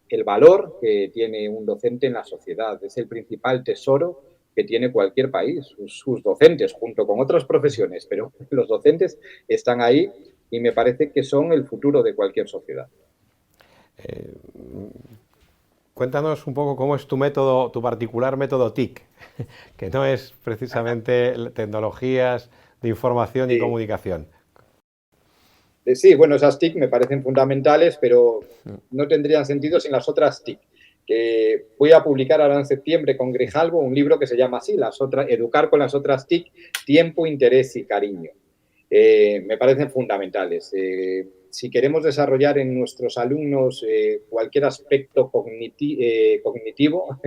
el valor que tiene un docente en la sociedad. Es el principal tesoro que tiene cualquier país, sus docentes, junto con otras profesiones, pero los docentes están ahí y me parece que son el futuro de cualquier sociedad. Cuéntanos un poco cómo es tu método, tu particular método TIC, que no es precisamente tecnologías de información y comunicación. Sí, bueno, esas TIC me parecen fundamentales, pero no tendrían sentido sin las otras TIC. Que voy a publicar ahora en septiembre con Grijalbo un libro que se llama así, Educar con las otras TIC, tiempo, interés y cariño. Me parecen fundamentales. Si queremos desarrollar en nuestros alumnos cualquier aspecto cognitivo,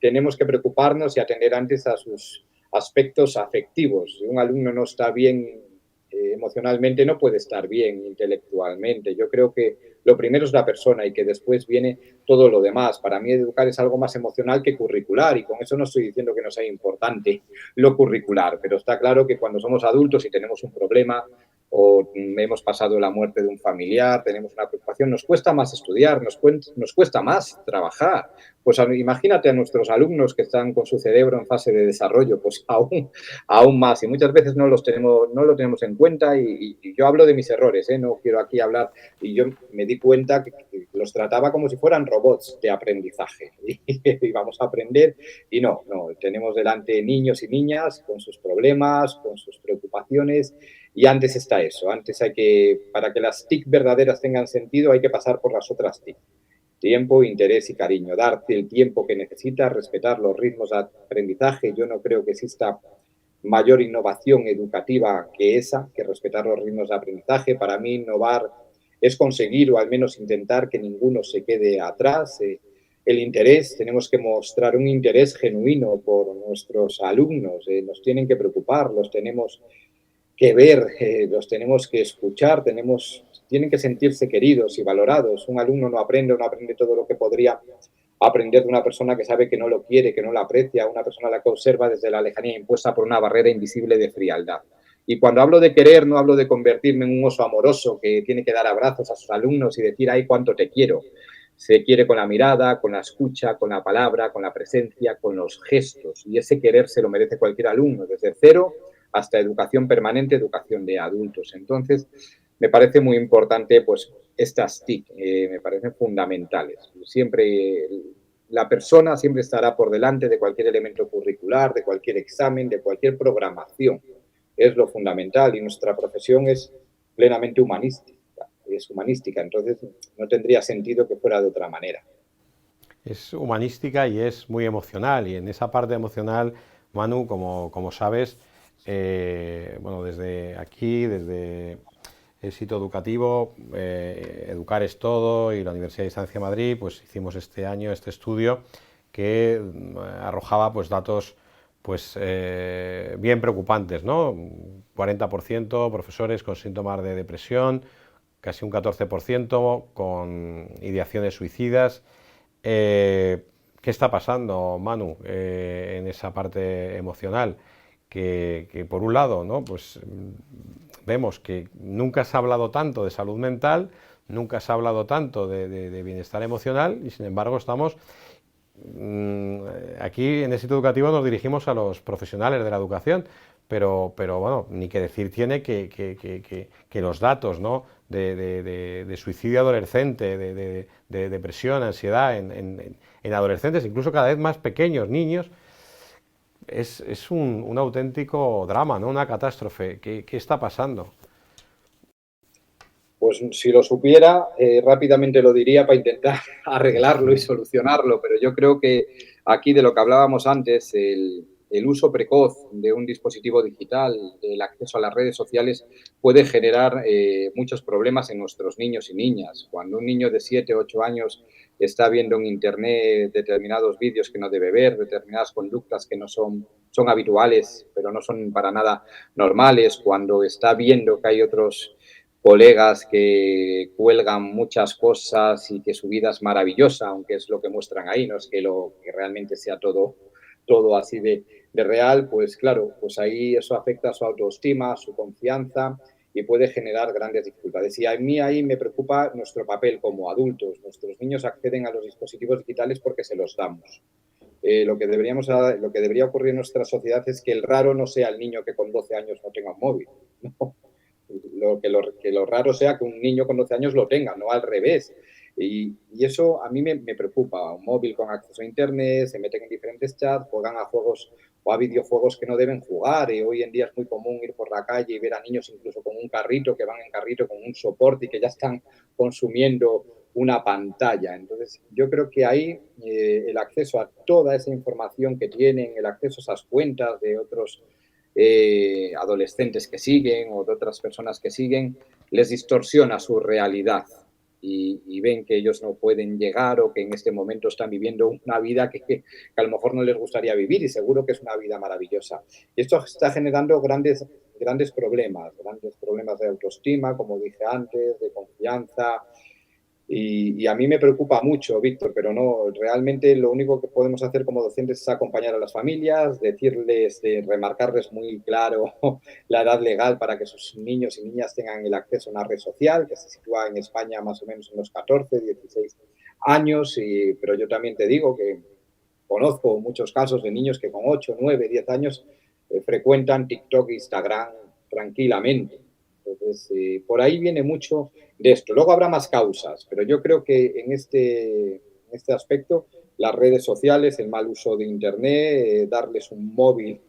tenemos que preocuparnos y atender antes a sus aspectos afectivos. Si un alumno no está bien emocionalmente, no puede estar bien intelectualmente. Yo creo que lo primero es la persona y que después viene todo lo demás. Para mí educar es algo más emocional que curricular y con eso no estoy diciendo que no sea importante lo curricular, pero está claro que cuando somos adultos y tenemos un problema o hemos pasado la muerte de un familiar, tenemos una preocupación, nos cuesta más estudiar, nos cuesta más trabajar. Pues imagínate a nuestros alumnos que están con su cerebro en fase de desarrollo, pues aún más. Y muchas veces no lo tenemos en cuenta y yo hablo de mis errores, no quiero aquí hablar. Y yo me di cuenta que los trataba como si fueran robots de aprendizaje. Y vamos a aprender y no, tenemos delante niños y niñas con sus problemas, con sus preocupaciones. Y antes está eso, para que las TIC verdaderas tengan sentido, hay que pasar por las otras TIC. Tiempo, interés y cariño. Darte el tiempo que necesitas, respetar los ritmos de aprendizaje. Yo no creo que exista mayor innovación educativa que esa, que respetar los ritmos de aprendizaje. Para mí, innovar es conseguir o al menos intentar que ninguno se quede atrás. El interés, tenemos que mostrar un interés genuino por nuestros alumnos. Nos tienen que preocupar, los tenemos que ver, los tenemos que escuchar, tienen que sentirse queridos y valorados. Un alumno no aprende todo lo que podría aprender de una persona que sabe que no lo quiere, que no lo aprecia, una persona a la que observa desde la lejanía impuesta por una barrera invisible de frialdad. Y cuando hablo de querer, no hablo de convertirme en un oso amoroso que tiene que dar abrazos a sus alumnos y decir, ay, cuánto te quiero. Se quiere con la mirada, con la escucha, con la palabra, con la presencia, con los gestos. Y ese querer se lo merece cualquier alumno, desde cero hasta educación permanente, educación de adultos. Entonces, me parece muy importante, pues, estas TIC, me parecen fundamentales. Siempre, la persona siempre estará por delante de cualquier elemento curricular, de cualquier examen, de cualquier programación. Es lo fundamental y nuestra profesión es plenamente humanística, entonces no tendría sentido que fuera de otra manera. Es humanística y es muy emocional, y en esa parte emocional, Manu, como sabes, bueno, desde aquí, desde Éxito Educativo, Educar es Todo y la Universidad de Distancia de Madrid, pues hicimos este año este estudio que arrojaba pues datos pues bien preocupantes, ¿no? 40% profesores con síntomas de depresión, casi un 14% con ideaciones suicidas. ¿Qué está pasando, Manu, en esa parte emocional? Que por un lado, ¿no? Pues vemos que nunca se ha hablado tanto de salud mental, nunca se ha hablado tanto de bienestar emocional y sin embargo estamos aquí en Éxito Educativo nos dirigimos a los profesionales de la educación, pero bueno, ni que decir tiene que los datos, ¿no?, de suicidio adolescente, de depresión, ansiedad en adolescentes, incluso cada vez más pequeños, niños, es un auténtico drama, ¿no?, una catástrofe. ¿Qué está pasando? Pues si lo supiera, rápidamente lo diría para intentar arreglarlo y solucionarlo, pero yo creo que aquí de lo que hablábamos antes, el uso precoz de un dispositivo digital, el acceso a las redes sociales, puede generar muchos problemas en nuestros niños y niñas. Cuando un niño de 7 o 8 años está viendo en Internet determinados vídeos que no debe ver, determinadas conductas que no son habituales, pero no son para nada normales, cuando está viendo que hay otros colegas que cuelgan muchas cosas y que su vida es maravillosa, aunque es lo que muestran ahí, no es que lo que realmente sea todo así de real, pues claro, pues ahí eso afecta a su autoestima, a su confianza y puede generar grandes dificultades. Y a mí ahí me preocupa nuestro papel como adultos. Nuestros niños acceden a los dispositivos digitales porque se los damos. Lo que debería ocurrir en nuestra sociedad es que el raro no sea el niño que con 12 años no tenga un móvil, ¿no? Lo raro sea que un niño con 12 años lo tenga, no al revés. Y eso a mí me preocupa. Un móvil con acceso a Internet, se meten en diferentes chats, juegan a juegos o a videojuegos que no deben jugar. Y hoy en día es muy común ir por la calle y ver a niños incluso con un carrito, que van en carrito con un soporte y que ya están consumiendo una pantalla. Entonces, yo creo que ahí el acceso a toda esa información que tienen, el acceso a esas cuentas de otros adolescentes que siguen o de otras personas que siguen, les distorsiona su realidad y ven que ellos no pueden llegar o que en este momento están viviendo una vida que a lo mejor no les gustaría vivir y seguro que es una vida maravillosa. Y esto está generando grandes problemas de autoestima, como dije antes, de confianza. Y a mí me preocupa mucho, Víctor, pero no, realmente lo único que podemos hacer como docentes es acompañar a las familias, decirles, remarcarles muy claro la edad legal para que sus niños y niñas tengan el acceso a una red social, que se sitúa en España más o menos en los 14, 16 años, pero yo también te digo que conozco muchos casos de niños que con 8, 9, 10 años frecuentan TikTok e Instagram tranquilamente. Entonces, por ahí viene mucho de esto. Luego habrá más causas, pero yo creo que en este aspecto, las redes sociales, el mal uso de Internet, darles un móvil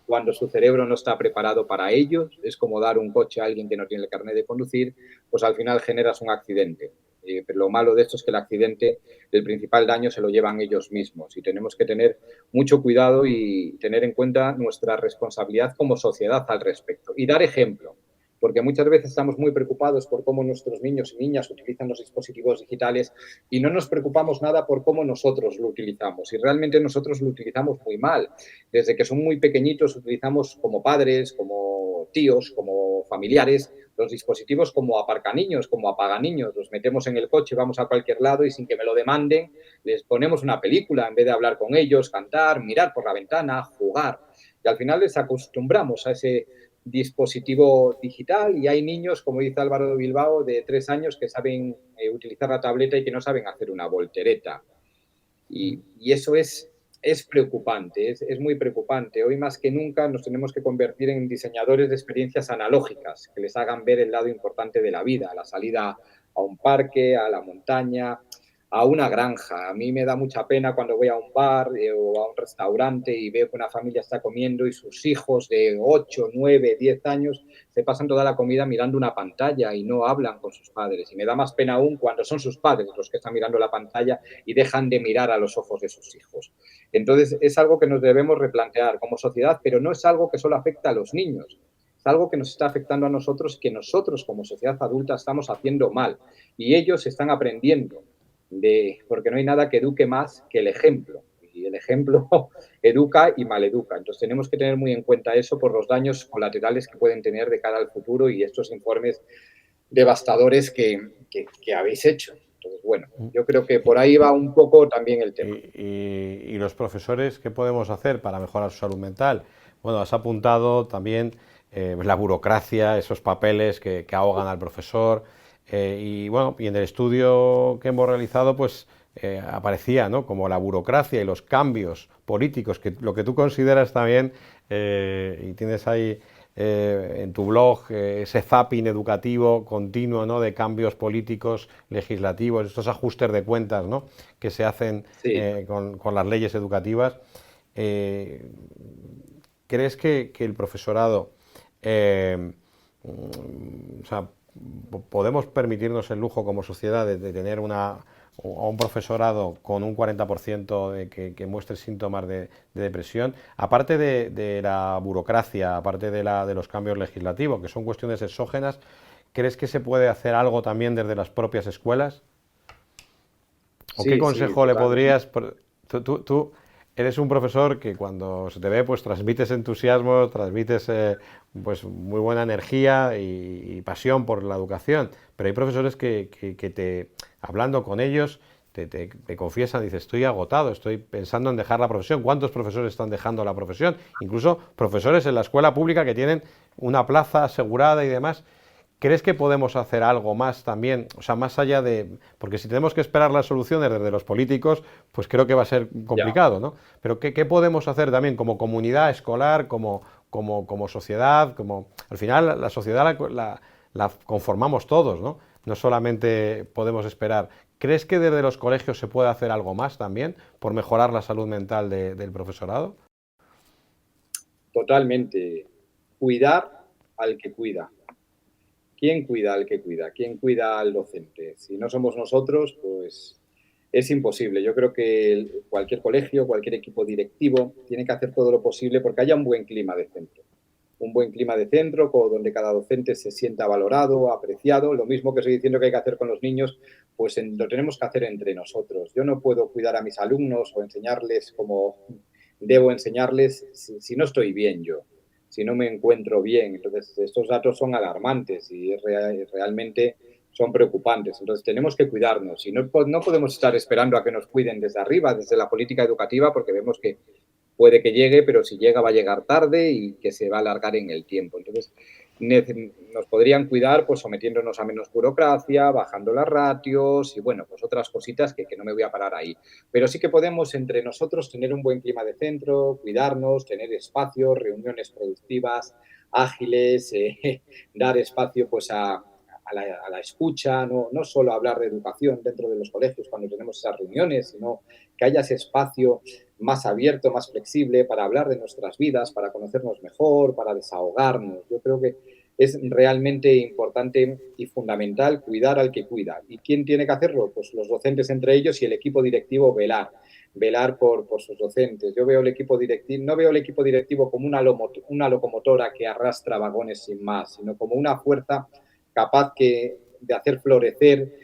cuando su cerebro no está preparado para ellos, es como dar un coche a alguien que no tiene el carnet de conducir, pues al final generas un accidente. Pero lo malo de esto es que el accidente, el principal daño se lo llevan ellos mismos y tenemos que tener mucho cuidado y tener en cuenta nuestra responsabilidad como sociedad al respecto y dar ejemplo. Porque muchas veces estamos muy preocupados por cómo nuestros niños y niñas utilizan los dispositivos digitales y no nos preocupamos nada por cómo nosotros lo utilizamos. Y realmente nosotros lo utilizamos muy mal. Desde que son muy pequeñitos utilizamos como padres, como tíos, como familiares, los dispositivos como aparcaniños, como apaganiños. Los metemos en el coche, vamos a cualquier lado y sin que me lo demanden, les ponemos una película en vez de hablar con ellos, cantar, mirar por la ventana, jugar. Y al final les acostumbramos a ese dispositivo digital y hay niños, como dice Álvaro de Bilbao, de 3 años que saben utilizar la tableta y que no saben hacer una voltereta. Y eso es preocupante, es muy preocupante. Hoy más que nunca nos tenemos que convertir en diseñadores de experiencias analógicas que les hagan ver el lado importante de la vida, la salida a un parque, a la montaña, a una granja. A mí me da mucha pena cuando voy a un bar o a un restaurante y veo que una familia está comiendo y sus hijos de 8, 9, 10 años se pasan toda la comida mirando una pantalla y no hablan con sus padres. Y me da más pena aún cuando son sus padres los que están mirando la pantalla y dejan de mirar a los ojos de sus hijos. Entonces, es algo que nos debemos replantear como sociedad, pero no es algo que solo afecta a los niños. Es algo que nos está afectando a nosotros, que nosotros como sociedad adulta estamos haciendo mal. Y ellos están aprendiendo. Porque no hay nada que eduque más que el ejemplo. Y el ejemplo educa y maleduca. Entonces tenemos que tener muy en cuenta eso por los daños colaterales que pueden tener de cara al futuro y estos informes devastadores que habéis hecho. Entonces, bueno, yo creo que por ahí va un poco también el tema. ¿Y los profesores qué podemos hacer para mejorar su salud mental? Bueno, has apuntado también la burocracia, esos papeles que ahogan al profesor. Y bueno, y en el estudio que hemos realizado, pues aparecía, ¿no?, como la burocracia y los cambios políticos, que lo que tú consideras también, y tienes ahí en tu blog ese zapping educativo continuo, ¿no?, de cambios políticos, legislativos, estos ajustes de cuentas, ¿no?, que se hacen Sí. con las leyes educativas. ¿Crees que el profesorado, o sea, podemos permitirnos el lujo como sociedad de tener a un profesorado con un 40% que muestre síntomas de depresión, aparte de la burocracia, aparte de los cambios legislativos, que son cuestiones exógenas? ¿Crees que se puede hacer algo también desde las propias escuelas? ¿O qué Sí, sí, consejo le totalmente. podrías? Tú eres un profesor que cuando se te ve, pues transmites entusiasmo, transmites pues muy buena energía y pasión por la educación, pero hay profesores que hablando con ellos, te confiesan, dices, estoy agotado, estoy pensando en dejar la profesión. ¿Cuántos profesores están dejando la profesión? Incluso profesores en la escuela pública que tienen una plaza asegurada y demás. ¿Crees que podemos hacer algo más también? O sea, más allá de... Porque si tenemos que esperar las soluciones desde los políticos, pues creo que va a ser Ya. complicado, ¿no? Pero ¿qué podemos hacer también como comunidad escolar, como sociedad? Al final la sociedad la conformamos todos, ¿no? No solamente podemos esperar. ¿Crees que desde los colegios se puede hacer algo más también por mejorar la salud mental del profesorado? Totalmente. Cuidar al que cuida. ¿Quién cuida al que cuida? ¿Quién cuida al docente? Si no somos nosotros, pues es imposible. Yo creo que cualquier colegio, cualquier equipo directivo tiene que hacer todo lo posible porque haya un buen clima de centro. Un buen clima de centro donde cada docente se sienta valorado, apreciado. Lo mismo que estoy diciendo que hay que hacer con los niños, pues lo tenemos que hacer entre nosotros. Yo no puedo cuidar a mis alumnos o enseñarles como debo enseñarles si no estoy bien yo, si no me encuentro bien. Entonces, estos datos son alarmantes y realmente son preocupantes. Entonces, tenemos que cuidarnos y no podemos estar esperando a que nos cuiden desde arriba, desde la política educativa, porque vemos que puede que llegue, pero si llega va a llegar tarde y que se va a alargar en el tiempo. Entonces, nos podrían cuidar pues sometiéndonos a menos burocracia, bajando las ratios y bueno, pues otras cositas que no me voy a parar ahí. Pero sí que podemos entre nosotros tener un buen clima de centro, cuidarnos, tener espacios, reuniones productivas, ágiles, dar espacio pues a la escucha, no solo hablar de educación dentro de los colegios cuando tenemos esas reuniones, sino que haya ese espacio más abierto, más flexible para hablar de nuestras vidas, para conocernos mejor, para desahogarnos. Yo creo que es realmente importante y fundamental cuidar al que cuida. ¿Y quién tiene que hacerlo? Pues los docentes entre ellos y el equipo directivo velar por sus docentes. Yo veo el equipo directivo, no veo el equipo directivo como una locomotora que arrastra vagones sin más, sino como una fuerza capaz de hacer florecer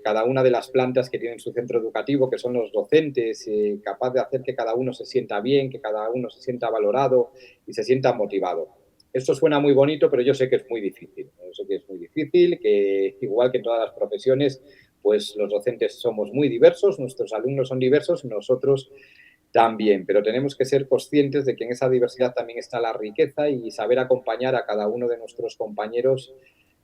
cada una de las plantas que tienen su centro educativo, que son los docentes, capaz de hacer que cada uno se sienta bien, que cada uno se sienta valorado y se sienta motivado. Esto suena muy bonito, pero yo sé que es muy difícil. Yo sé que es muy difícil, que igual que en todas las profesiones, pues los docentes somos muy diversos, nuestros alumnos son diversos, nosotros también, pero tenemos que ser conscientes de que en esa diversidad también está la riqueza y saber acompañar a cada uno de nuestros compañeros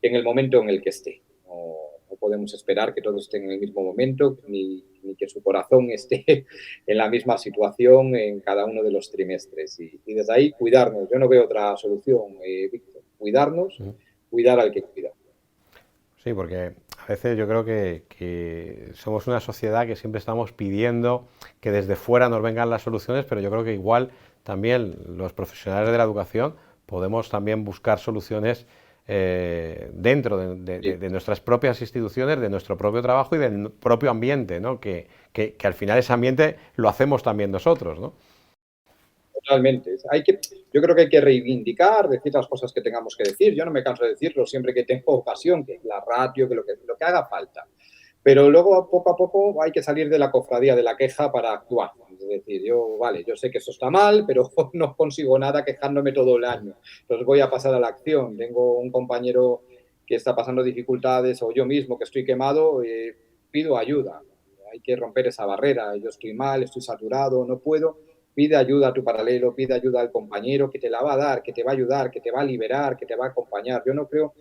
en el momento en el que esté. No podemos esperar que todos estén en el mismo momento, ni que su corazón esté en la misma situación en cada uno de los trimestres. Y desde ahí cuidarnos. Yo no veo otra solución, Víctor. Cuidarnos, cuidar al que cuida. Sí, porque a veces yo creo que somos una sociedad que siempre estamos pidiendo que desde fuera nos vengan las soluciones, pero yo creo que igual también los profesionales de la educación podemos también buscar soluciones dentro Sí. de nuestras propias instituciones, de nuestro propio trabajo y del propio ambiente, ¿no? Que al final ese ambiente lo hacemos también nosotros, ¿no? Totalmente. Yo creo que hay que reivindicar, decir las cosas que tengamos que decir. Yo no me canso de decirlo siempre que tengo ocasión, que la ratio, que lo que haga falta. Pero luego, poco a poco, hay que salir de la cofradía de la queja para actuar. Es decir, yo sé que eso está mal, pero no consigo nada quejándome todo el año. Entonces voy a pasar a la acción. Tengo un compañero que está pasando dificultades o yo mismo que estoy quemado, pido ayuda. Hay que romper esa barrera. Yo estoy mal, estoy saturado, no puedo. Pide ayuda a tu paralelo, pide ayuda al compañero que te la va a dar, que te va a ayudar, que te va a liberar, que te va a acompañar. Yo no creo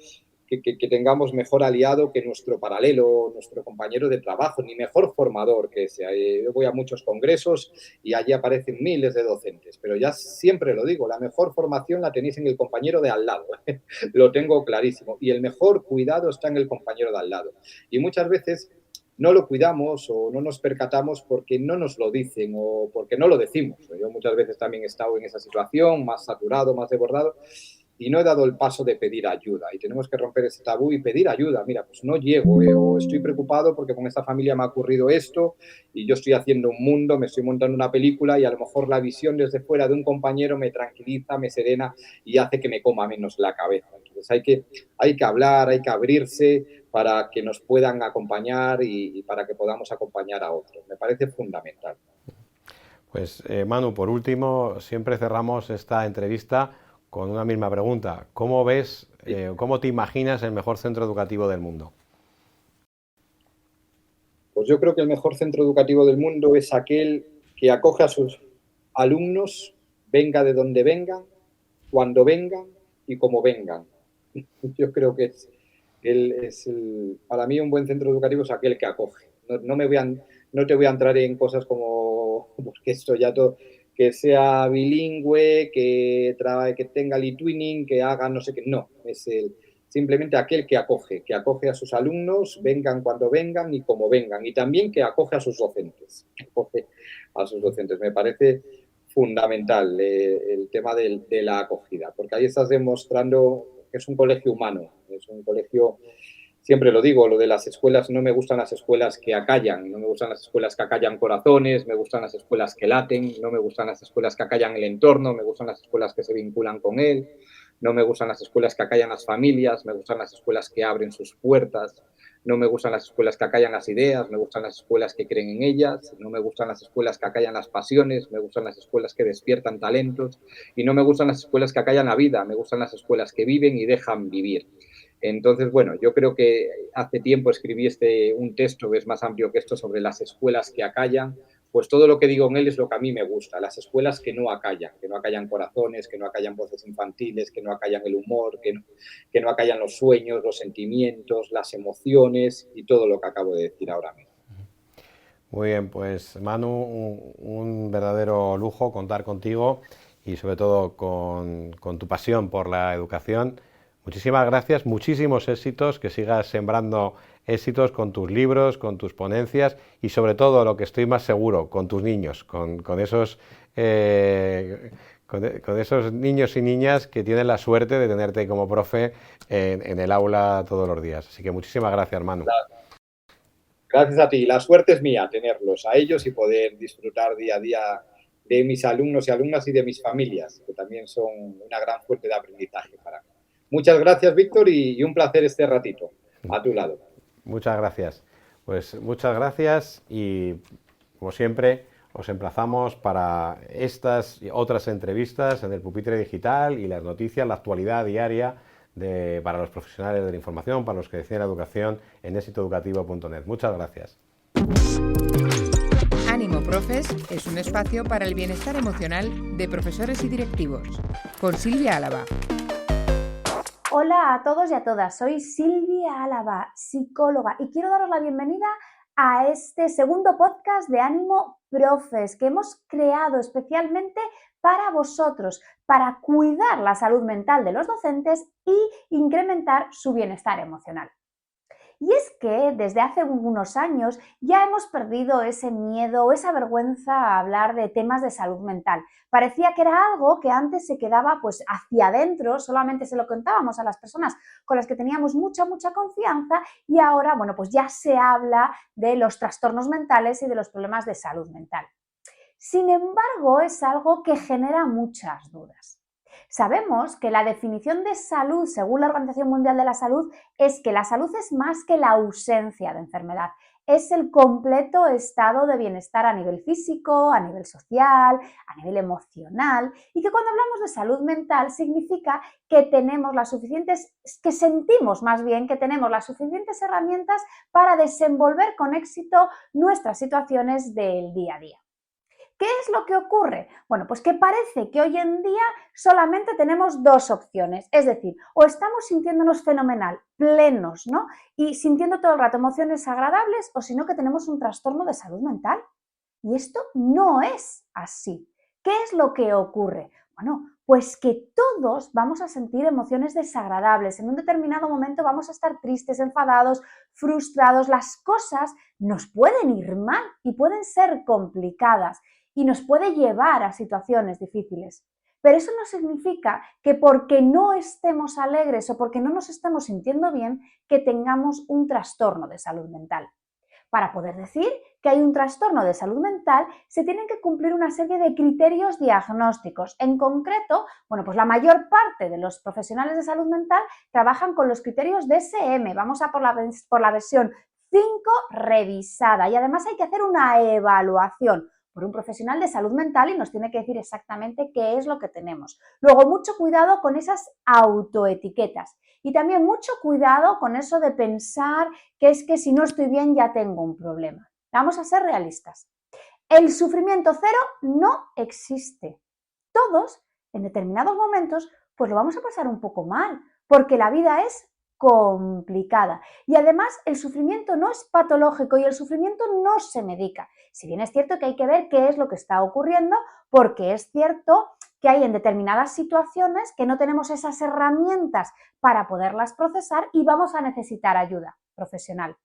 que tengamos mejor aliado que nuestro paralelo, nuestro compañero de trabajo, ni mejor formador que ese. Yo voy a muchos congresos y allí aparecen miles de docentes, pero ya siempre lo digo, la mejor formación la tenéis en el compañero de al lado, lo tengo clarísimo, y el mejor cuidado está en el compañero de al lado. Y muchas veces no lo cuidamos o no nos percatamos porque no nos lo dicen o porque no lo decimos. Yo muchas veces también he estado en esa situación, más saturado, más desbordado, y no he dado el paso de pedir ayuda. Y tenemos que romper ese tabú y pedir ayuda. Mira, pues no llego, o estoy preocupado porque con esta familia me ha ocurrido esto y yo estoy haciendo un mundo, me estoy montando una película y a lo mejor la visión desde fuera de un compañero me tranquiliza, me serena y hace que me coma menos la cabeza. Entonces hay que hablar, hay que abrirse para que nos puedan acompañar y para que podamos acompañar a otros. Me parece fundamental. Pues Manu, por último, siempre cerramos esta entrevista con una misma pregunta. ¿Cómo ves, cómo te imaginas el mejor centro educativo del mundo? Pues yo creo que el mejor centro educativo del mundo es aquel que acoge a sus alumnos, venga de donde vengan, cuando vengan y como vengan. Yo creo que para mí un buen centro educativo es aquel que acoge. No te voy a entrar en cosas como que esto ya todo, que sea bilingüe, que tenga e-twinning, que haga no sé qué. No, es simplemente aquel que acoge a sus alumnos, vengan cuando vengan y como vengan. Y también que acoge a sus docentes. Me parece fundamental el tema de la acogida, porque ahí estás demostrando que es un colegio humano, es un colegio. Siempre lo digo, lo de las escuelas, no me gustan las escuelas que acallan, no me gustan las escuelas que acallan corazones, me gustan las escuelas que laten, no me gustan las escuelas que acallan el entorno, me gustan las escuelas que se vinculan con él, no me gustan las escuelas que acallan las familias, me gustan las escuelas que abren sus puertas, no me gustan las escuelas que acallan las ideas, me gustan las escuelas que creen en ellas, no me gustan las escuelas que acallan las pasiones, me gustan las escuelas que despiertan talentos y no me gustan las escuelas que acallan la vida, me gustan las escuelas que viven y dejan vivir. Entonces, bueno, yo creo que hace tiempo escribí un texto que es más amplio que esto sobre las escuelas que acallan, pues todo lo que digo en él es lo que a mí me gusta, las escuelas que no acallan corazones, que no acallan voces infantiles, que no acallan el humor, que no acallan los sueños, los sentimientos, las emociones y todo lo que acabo de decir ahora mismo. Muy bien, pues Manu, un verdadero lujo contar contigo y sobre todo con tu pasión por la educación. Muchísimas gracias, muchísimos éxitos, que sigas sembrando éxitos con tus libros, con tus ponencias y sobre todo, lo que estoy más seguro, con tus niños, con esos niños y niñas que tienen la suerte de tenerte como profe en el aula todos los días. Así que muchísimas gracias, hermano. Gracias a ti. La suerte es mía tenerlos a ellos y poder disfrutar día a día de mis alumnos y alumnas y de mis familias, que también son una gran fuente de aprendizaje para mí. Muchas gracias, Víctor, y un placer este ratito a tu lado. Muchas gracias. Pues muchas gracias y, como siempre, os emplazamos para estas y otras entrevistas en el Pupitre Digital y las noticias, la actualidad diaria para los profesionales de la información, para los que deciden la educación en exitoeducativo.net. Muchas gracias. Ánimo Profes es un espacio para el bienestar emocional de profesores y directivos. Con Silvia Álava. Hola a todos y a todas, soy Silvia Álava, psicóloga, y quiero daros la bienvenida a este segundo podcast de Ánimo Profes que hemos creado especialmente para vosotros, para cuidar la salud mental de los docentes y incrementar su bienestar emocional. Y es que desde hace unos años ya hemos perdido ese miedo o esa vergüenza a hablar de temas de salud mental. Parecía que era algo que antes se quedaba pues hacia adentro, solamente se lo contábamos a las personas con las que teníamos mucha confianza y ahora, bueno, pues ya se habla de los trastornos mentales y de los problemas de salud mental. Sin embargo, es algo que genera muchas dudas. Sabemos que la definición de salud, según la Organización Mundial de la Salud, es que la salud es más que la ausencia de enfermedad, es el completo estado de bienestar a nivel físico, a nivel social, a nivel emocional, y que cuando hablamos de salud mental significa que sentimos más bien que tenemos las suficientes herramientas para desenvolver con éxito nuestras situaciones del día a día. ¿Qué es lo que ocurre? Bueno, pues que parece que hoy en día solamente tenemos dos opciones, es decir, o estamos sintiéndonos fenomenal, plenos, ¿no? Y sintiendo todo el rato emociones agradables, o si no que tenemos un trastorno de salud mental. Y esto no es así. ¿Qué es lo que ocurre? Bueno, pues que todos vamos a sentir emociones desagradables. En un determinado momento vamos a estar tristes, enfadados, frustrados. Las cosas nos pueden ir mal y pueden ser complicadas y nos puede llevar a situaciones difíciles. Pero eso no significa que porque no estemos alegres o porque no nos estemos sintiendo bien, que tengamos un trastorno de salud mental. Para poder decir que hay un trastorno de salud mental, se tienen que cumplir una serie de criterios diagnósticos. En concreto, bueno, pues la mayor parte de los profesionales de salud mental trabajan con los criterios DSM. Vamos a por la versión 5 revisada y además hay que hacer una evaluación por un profesional de salud mental y nos tiene que decir exactamente qué es lo que tenemos. Luego, mucho cuidado con esas autoetiquetas y también mucho cuidado con eso de pensar que es que si no estoy bien ya tengo un problema. Vamos a ser realistas. El sufrimiento cero no existe. Todos, en determinados momentos, pues lo vamos a pasar un poco mal, porque la vida es complicada. Y además el sufrimiento no es patológico y el sufrimiento no se medica. Si bien es cierto que hay que ver qué es lo que está ocurriendo, porque es cierto que hay en determinadas situaciones que no tenemos esas herramientas para poderlas procesar y vamos a necesitar ayuda profesional.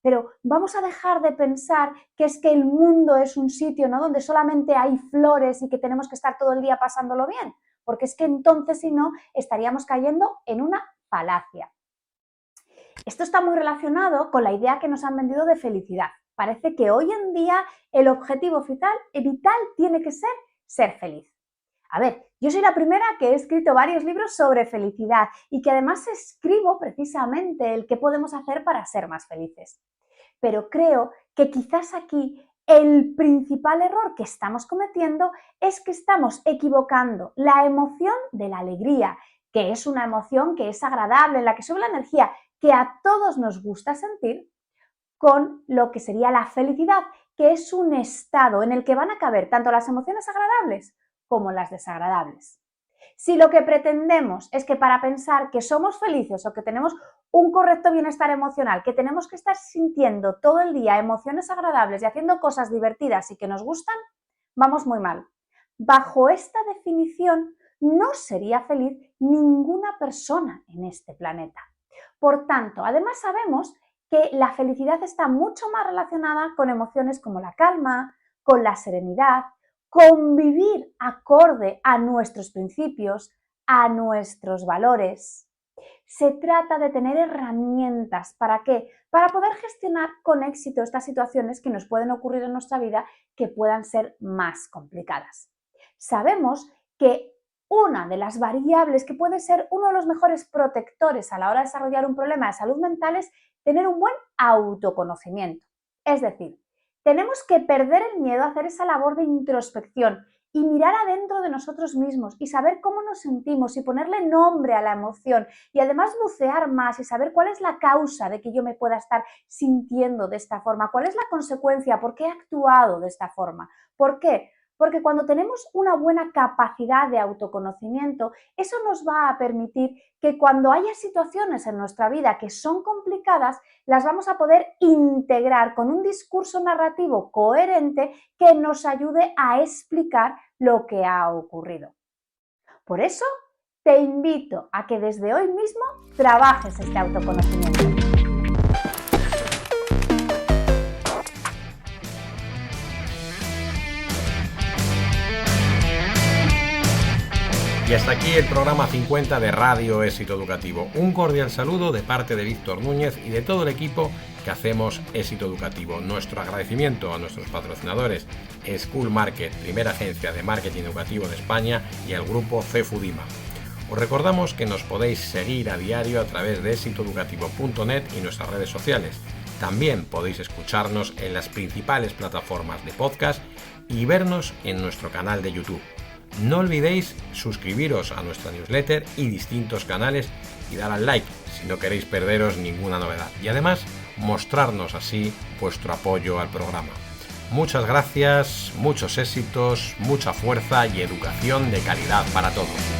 Pero vamos a dejar de pensar que es que el mundo es un sitio, ¿no?, donde solamente hay flores y que tenemos que estar todo el día pasándolo bien, porque es que entonces, si no, estaríamos cayendo en una falacia. Esto está muy relacionado con la idea que nos han vendido de felicidad. Parece que hoy en día el objetivo vital tiene que ser feliz. A ver, yo soy la primera que he escrito varios libros sobre felicidad y que además escribo precisamente el qué podemos hacer para ser más felices. Pero creo que quizás aquí el principal error que estamos cometiendo es que estamos equivocando la emoción de la alegría, que es una emoción que es agradable, en la que sube la energía, que a todos nos gusta sentir, con lo que sería la felicidad, que es un estado en el que van a caber tanto las emociones agradables como las desagradables. Si lo que pretendemos es que para pensar que somos felices o que tenemos un correcto bienestar emocional, que tenemos que estar sintiendo todo el día emociones agradables y haciendo cosas divertidas y que nos gustan, vamos muy mal. Bajo esta definición, no sería feliz ninguna persona en este planeta. Por tanto, además sabemos que la felicidad está mucho más relacionada con emociones como la calma, con la serenidad, con vivir acorde a nuestros principios, a nuestros valores. Se trata de tener herramientas. ¿Para qué? Para poder gestionar con éxito estas situaciones que nos pueden ocurrir en nuestra vida que puedan ser más complicadas. Sabemos que una de las variables que puede ser uno de los mejores protectores a la hora de desarrollar un problema de salud mental es tener un buen autoconocimiento. Es decir, tenemos que perder el miedo a hacer esa labor de introspección y mirar adentro de nosotros mismos y saber cómo nos sentimos y ponerle nombre a la emoción y además bucear más y saber cuál es la causa de que yo me pueda estar sintiendo de esta forma, cuál es la consecuencia, por qué he actuado de esta forma. ¿Por qué? Porque cuando tenemos una buena capacidad de autoconocimiento, eso nos va a permitir que cuando haya situaciones en nuestra vida que son complicadas, las vamos a poder integrar con un discurso narrativo coherente que nos ayude a explicar lo que ha ocurrido. Por eso, te invito a que desde hoy mismo trabajes este autoconocimiento. Y hasta aquí el programa 50 de Radio Éxito Educativo. Un cordial saludo de parte de Víctor Núñez y de todo el equipo que hacemos Éxito Educativo. Nuestro agradecimiento a nuestros patrocinadores School Market, primera agencia de marketing educativo de España, y al grupo Cefudima. Os recordamos que nos podéis seguir a diario a través de exitoeducativo.net y nuestras redes sociales. También podéis escucharnos en las principales plataformas de podcast y vernos en nuestro canal de YouTube. No olvidéis suscribiros a nuestra newsletter y distintos canales y dar al like si no queréis perderos ninguna novedad. Y además mostrarnos así vuestro apoyo al programa. Muchas gracias, muchos éxitos, mucha fuerza y educación de calidad para todos.